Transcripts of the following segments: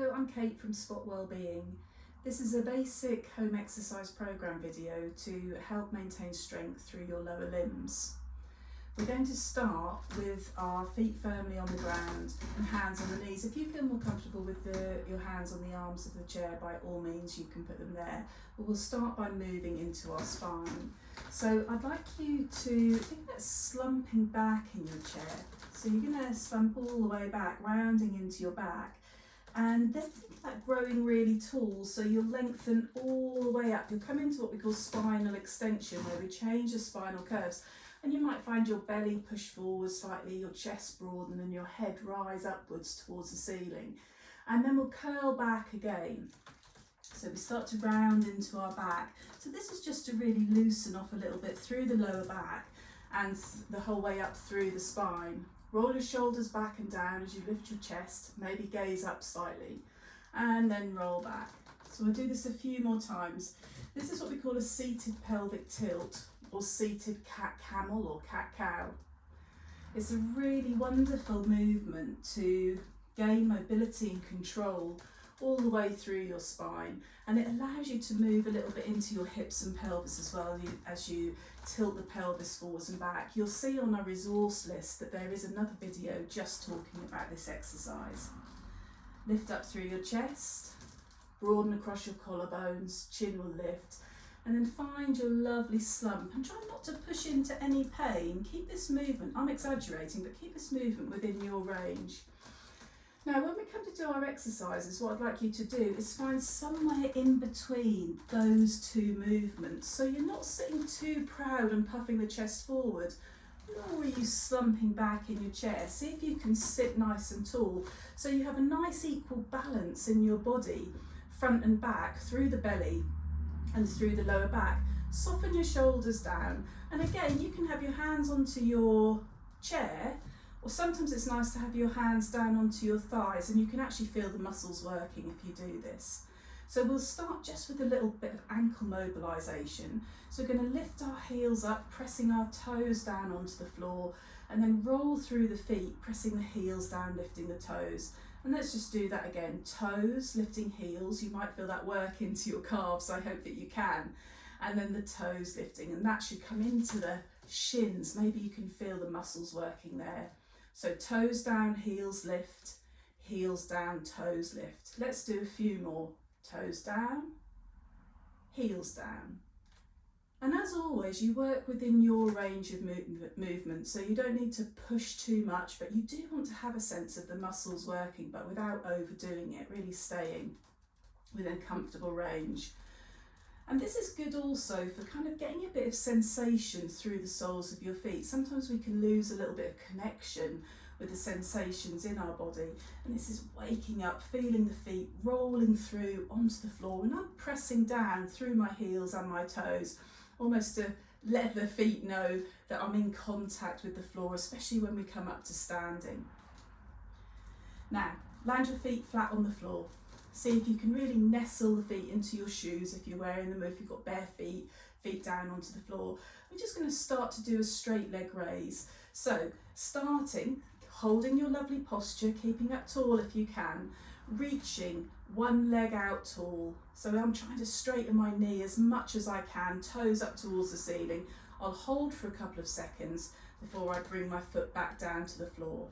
Hello, I'm Kate from Spot Wellbeing. This is a basic home exercise program video to help maintain strength through your lower limbs. We're going to start with our feet firmly on the ground and hands on the knees. If you feel more comfortable with your hands on the arms of the chair, by all means you can put them there. But we'll start by moving into our spine. So I'd like you to think about slumping back in your chair. So you're going to slump all the way back, rounding into your back. And then think about growing really tall, so you'll lengthen all the way up. You'll come into what we call spinal extension, where we change the spinal curves. And you might find your belly push forward slightly, your chest broaden, and your head rise upwards towards the ceiling. And then we'll curl back again. So we start to round into our back. So this is just to really loosen off a little bit through the lower back and the whole way up through the spine. Roll your shoulders back and down as you lift your chest, maybe gaze up slightly, and then roll back. So we'll do this a few more times. This is what we call a seated pelvic tilt, or seated cat-camel or cat-cow. It's a really wonderful movement to gain mobility and control all the way through your spine, and it allows you to move a little bit into your hips and pelvis as well as you tilt the pelvis forwards and back. You'll see on our resource list that there is another video just talking about this exercise. Lift up through your chest, broaden across your collarbones, chin will lift, and then find your lovely slump and try not to push into any pain. Keep this movement, I'm exaggerating, but keep this movement within your range. Now, when we come to do our exercises, what I'd like you to do is find somewhere in between those two movements. So you're not sitting too proud and puffing the chest forward, nor are you slumping back in your chair. See if you can sit nice and tall, so you have a nice equal balance in your body, front and back, through the belly and through the lower back. Soften your shoulders down, and again you can have your hands onto your chair, or sometimes it's nice to have your hands down onto your thighs, and you can actually feel the muscles working if you do this. So we'll start just with a little bit of ankle mobilisation. So we're going to lift our heels up, pressing our toes down onto the floor, and then roll through the feet, pressing the heels down, lifting the toes. And let's just do that again. Toes, lifting heels. You might feel that work into your calves. I hope that you can. And then the toes lifting, and that should come into the shins. Maybe you can feel the muscles working there. So toes down, heels lift, heels down, toes lift. Let's do a few more. Toes down, heels down. And as always, you work within your range of movement, so you don't need to push too much, but you do want to have a sense of the muscles working, but without overdoing it, really staying within comfortable range. And this is good also for kind of getting a bit of sensation through the soles of your feet. Sometimes we can lose a little bit of connection with the sensations in our body. And this is waking up, feeling the feet rolling through onto the floor. And I'm pressing down through my heels and my toes, almost to let the feet know that I'm in contact with the floor, especially when we come up to standing. Now, land your feet flat on the floor. See if you can really nestle the feet into your shoes if you're wearing them, or if you've got bare feet, feet down onto the floor. We're just going to start to do a straight leg raise. So starting, holding your lovely posture, keeping up tall if you can, reaching one leg out tall. So I'm trying to straighten my knee as much as I can, toes up towards the ceiling. I'll hold for a couple of seconds before I bring my foot back down to the floor.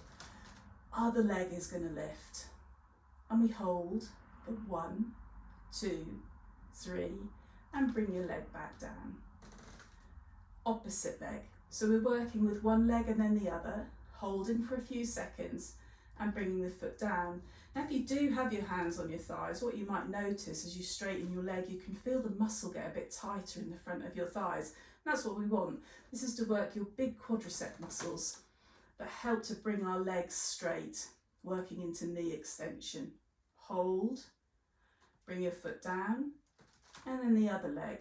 Other leg is going to lift. And we hold. 1, 2, 3, and bring your leg back down. Opposite leg. So we're working with one leg and then the other, holding for a few seconds and bringing the foot down. Now, if you do have your hands on your thighs, what you might notice as you straighten your leg, you can feel the muscle get a bit tighter in the front of your thighs. And that's what we want. This is to work your big quadricep muscles, but help to bring our legs straight, working into knee extension. Hold. Bring your foot down, and then the other leg.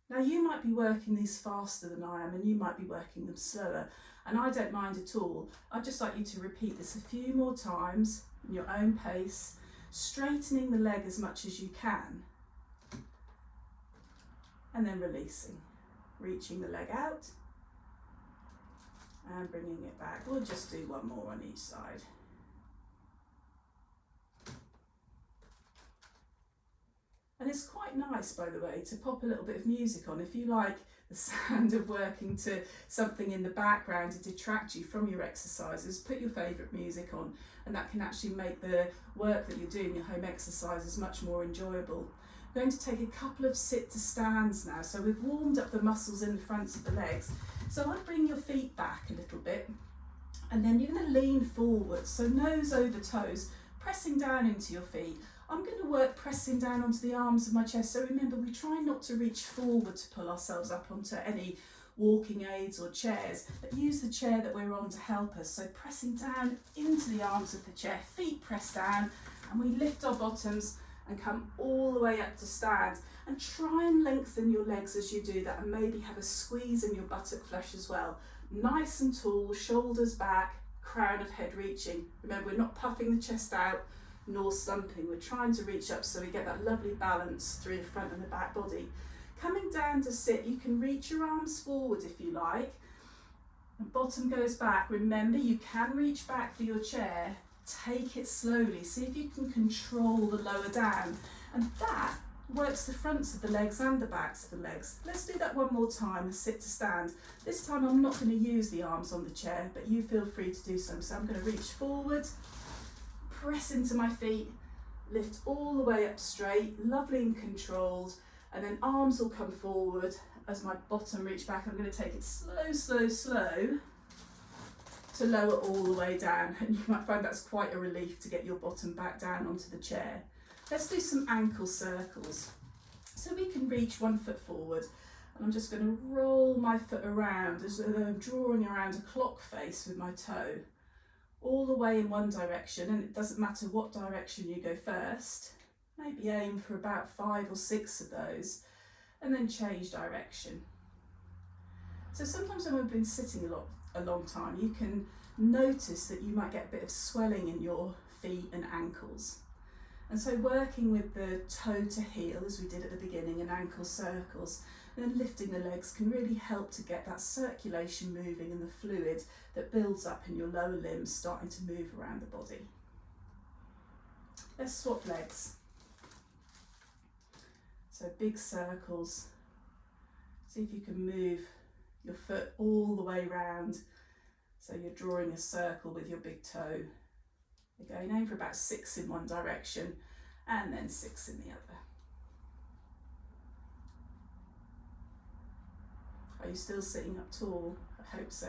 Now, you might be working these faster than I am, and you might be working them slower, and I don't mind at all. I'd just like you to repeat this a few more times in your own pace, straightening the leg as much as you can, and then releasing, reaching the leg out, and bringing it back. We'll just do one more on each side. quite nice, by the way, to pop a little bit of music on. If you like the sound of working to something in the background to detract you from your exercises, put your favourite music on, and that can actually make the work that you're doing, your home exercises, much more enjoyable. We're going to take a couple of sit to stands now. So we've warmed up the muscles in the fronts of the legs. So I'd bring your feet back a little bit, and then you're going to lean forward, so nose over toes, pressing down into your feet. I'm going to work pressing down onto the arms of my chest. So remember, we try not to reach forward to pull ourselves up onto any walking aids or chairs, but use the chair that we're on to help us. So pressing down into the arms of the chair, feet press down, and we lift our bottoms and come all the way up to stand. And try and lengthen your legs as you do that, and maybe have a squeeze in your buttock flesh as well. Nice and tall, shoulders back, crown of head reaching. Remember, we're not puffing the chest out nor slumping. We're trying to reach up so we get that lovely balance through the front and the back body. Coming down to sit, you can reach your arms forward if you like. The bottom goes back. Remember, you can reach back for your chair. Take it slowly. See if you can control the lower down. And that works the fronts of the legs and the backs of the legs. Let's do that one more time, a sit to stand. This time I'm not going to use the arms on the chair, but you feel free to do so. So I'm going to reach forward, press into my feet, lift all the way up straight, lovely and controlled, and then arms will come forward as my bottom reach back. I'm going to take it slow, slow, slow to lower all the way down, and you might find that's quite a relief to get your bottom back down onto the chair. Let's do some ankle circles. So we can reach one foot forward, and I'm just going to roll my foot around as though I'm drawing around a clock face with my toe, all the way in one direction, and it doesn't matter what direction you go first. Maybe aim for about 5 or 6 of those, and then change direction. So sometimes when we've been sitting a long time, you can notice that you might get a bit of swelling in your feet and ankles. And so working with the toe to heel, as we did at the beginning, in ankle circles, and then lifting the legs can really help to get that circulation moving and the fluid that builds up in your lower limbs starting to move around the body. Let's swap legs. So big circles. See if you can move your foot all the way round. So you're drawing a circle with your big toe. Again, aim for about 6 in one direction and then 6 in the other. Are you still sitting up tall? I hope so.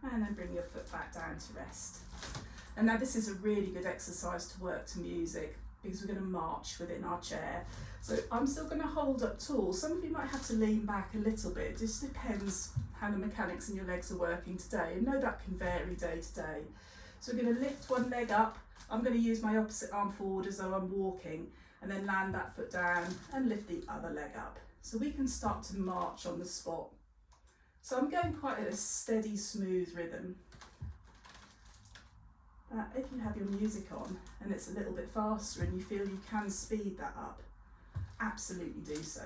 And then bring your foot back down to rest. And now this is a really good exercise to work to music, because we're going to march within our chair. So I'm still going to hold up tall. Some of you might have to lean back a little bit. It just depends how the mechanics in your legs are working today. And know that can vary day to day. So we're going to lift one leg up. I'm going to use my opposite arm forward as though I'm walking, and then land that foot down and lift the other leg up. So we can start to march on the spot. So I'm going quite at a steady, smooth rhythm. If you have your music on and it's a little bit faster and you feel you can speed that up, absolutely do so.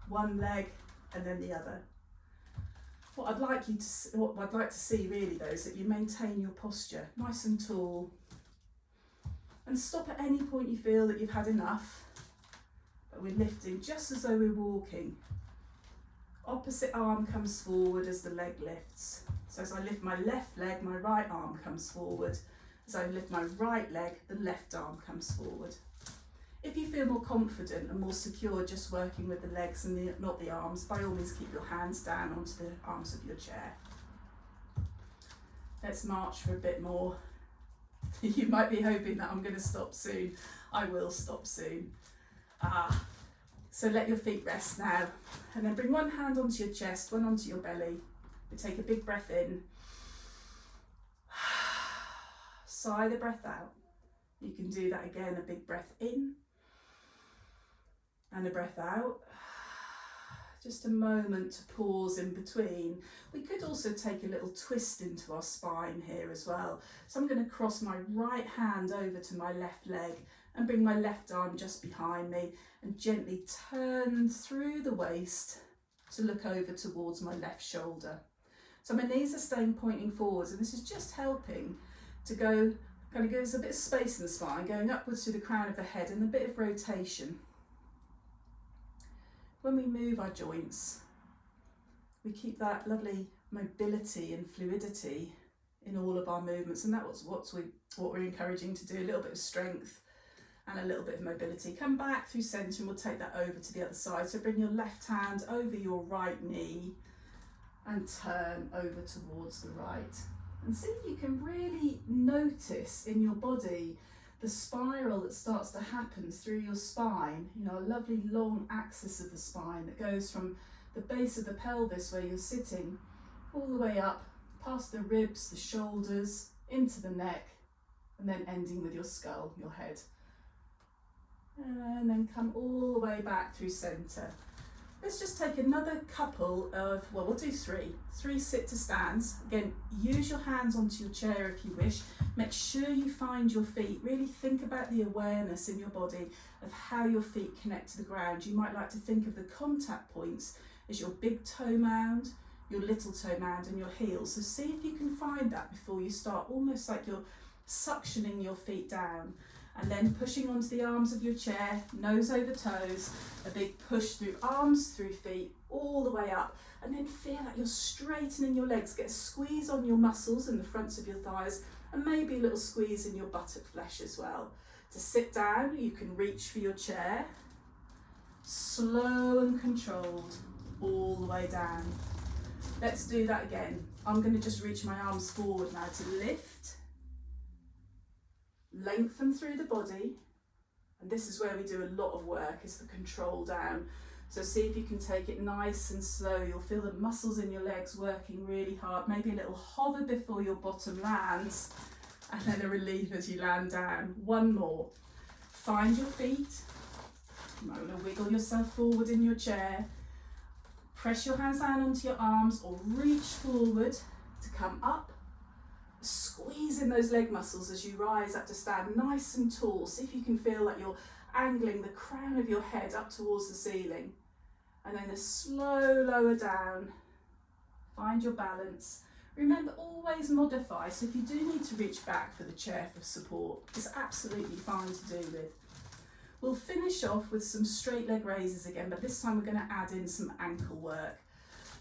One leg and then the other. What I'd like to see really though is that you maintain your posture nice and tall, and stop at any point you feel that you've had enough, but we're lifting just as though we're walking. Opposite arm comes forward as the leg lifts. So as I lift my left leg, my right arm comes forward. As I lift my right leg, the left arm comes forward. If you feel more confident and more secure just working with the legs and not the arms, by all means keep your hands down onto the arms of your chair. Let's march for a bit more. You might be hoping that I'm going to stop soon. I will stop soon. So let your feet rest now, and then bring one hand onto your chest, one onto your belly. We take a big breath in. Sigh the breath out. You can do that again, a big breath in and a breath out. Just a moment to pause in between. We could also take a little twist into our spine here as well. So I'm going to cross my right hand over to my left leg and bring my left arm just behind me and gently turn through the waist to look over towards my left shoulder. So my knees are staying pointing forwards, and this is just helping to go Kind of gives a bit of space in the spine, going upwards to the crown of the head and a bit of rotation. When we move our joints, we keep that lovely mobility and fluidity in all of our movements, and that's what we're encouraging to do. A little bit of strength and a little bit of mobility. Come back through centre and we'll take that over to the other side. So bring your left hand over your right knee and turn over towards the right. And see if you can really notice in your body the spiral that starts to happen through your spine. You know, a lovely long axis of the spine that goes from the base of the pelvis where you're sitting all the way up past the ribs, the shoulders, into the neck, and then ending with your skull, your head. And then come all the way back through centre. Let's just take another couple of, well, we'll do three sit to stands. Again, use your hands onto your chair if you wish. Make sure you find your feet. Really think about the awareness in your body of how your feet connect to the ground. You might like to think of the contact points as your big toe mound, your little toe mound and your heels. So see if you can find that before you start, almost like you're suctioning your feet down. And then pushing onto the arms of your chair, nose over toes, a big push through arms, through feet, all the way up. And then feel like you're straightening your legs. Get a squeeze on your muscles in the fronts of your thighs, and maybe a little squeeze in your buttock flesh as well. To sit down, you can reach for your chair, slow and controlled, all the way down. Let's do that again. I'm going to just reach my arms forward now to lift. Lengthen through the body, and this is where we do a lot of work, is the control down. So see if you can take it nice and slow. You'll feel the muscles in your legs working really hard. Maybe a little hover before your bottom lands, and then a relief as you land down. One more. Find your feet. You might want to wiggle yourself forward in your chair. Press your hands down onto your arms or reach forward to come up. Squeeze in those leg muscles as you rise up to stand nice and tall. See if you can feel like you're angling the crown of your head up towards the ceiling. And then a slow lower down. Find your balance. Remember, always modify. So if you do need to reach back for the chair for support, it's absolutely fine to do with. We'll finish off with some straight leg raises again, but this time we're going to add in some ankle work.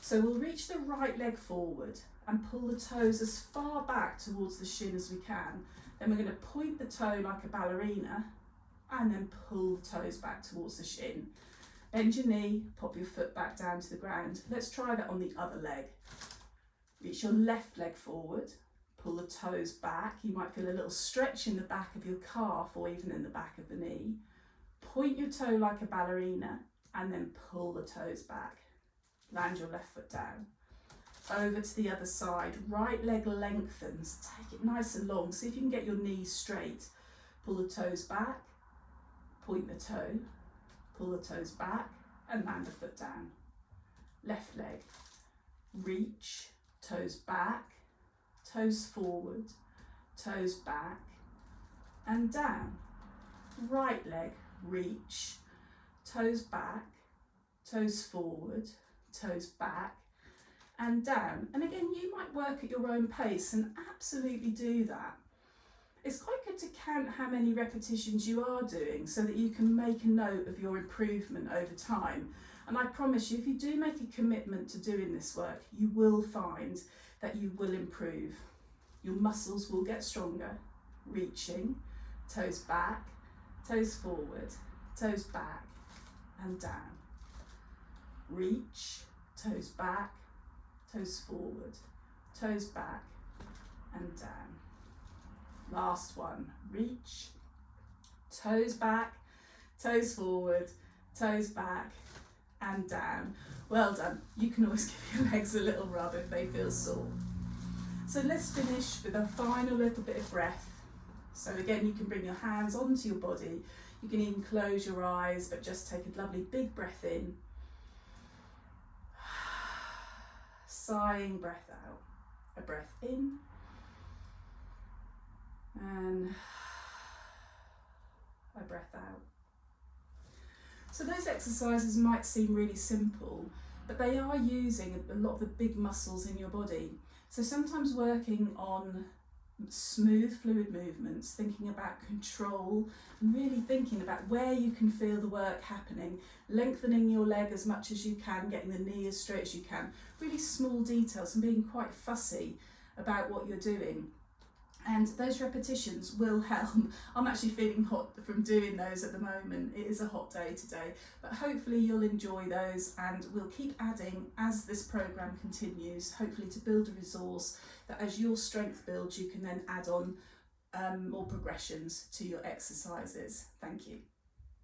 So we'll reach the right leg forward and pull the toes as far back towards the shin as we can. Then we're going to point the toe like a ballerina and then pull the toes back towards the shin. Bend your knee, pop your foot back down to the ground. Let's try that on the other leg. Reach your left leg forward, pull the toes back. You might feel a little stretch in the back of your calf or even in the back of the knee. Point your toe like a ballerina and then pull the toes back. Land your left foot down. Over to the other side, right leg lengthens, take it nice and long. See if you can get your knees straight. Pull the toes back, point the toe, pull the toes back and land the foot down. Left leg, reach, toes back, toes forward, toes back and down. Right leg, reach, toes back, toes forward, toes back and down. And again, you might work at your own pace and absolutely do that. It's quite good to count how many repetitions you are doing so that you can make a note of your improvement over time. And I promise you, if you do make a commitment to doing this work, you will find that you will improve. Your muscles will get stronger. Reaching, toes back, toes forward, toes back and down. Reach, toes back, toes forward, toes back and down. Last one, reach, toes back, toes forward, toes back and down. Well done. You can always give your legs a little rub if they feel sore. So let's finish with a final little bit of breath. So again, you can bring your hands onto your body. You can even close your eyes, but just take a lovely big breath in. Sighing breath out. A breath in and a breath out. So those exercises might seem really simple, but they are using a lot of the big muscles in your body. So sometimes working on smooth fluid movements, thinking about control and really thinking about where you can feel the work happening, lengthening your leg as much as you can, getting the knee as straight as you can, really small details and being quite fussy about what you're doing. And those repetitions will help. I'm actually feeling hot from doing those at the moment. It is a hot day today, but hopefully you'll enjoy those, and we'll keep adding as this programme continues, hopefully to build a resource that as your strength builds, you can then add on more progressions to your exercises. Thank you.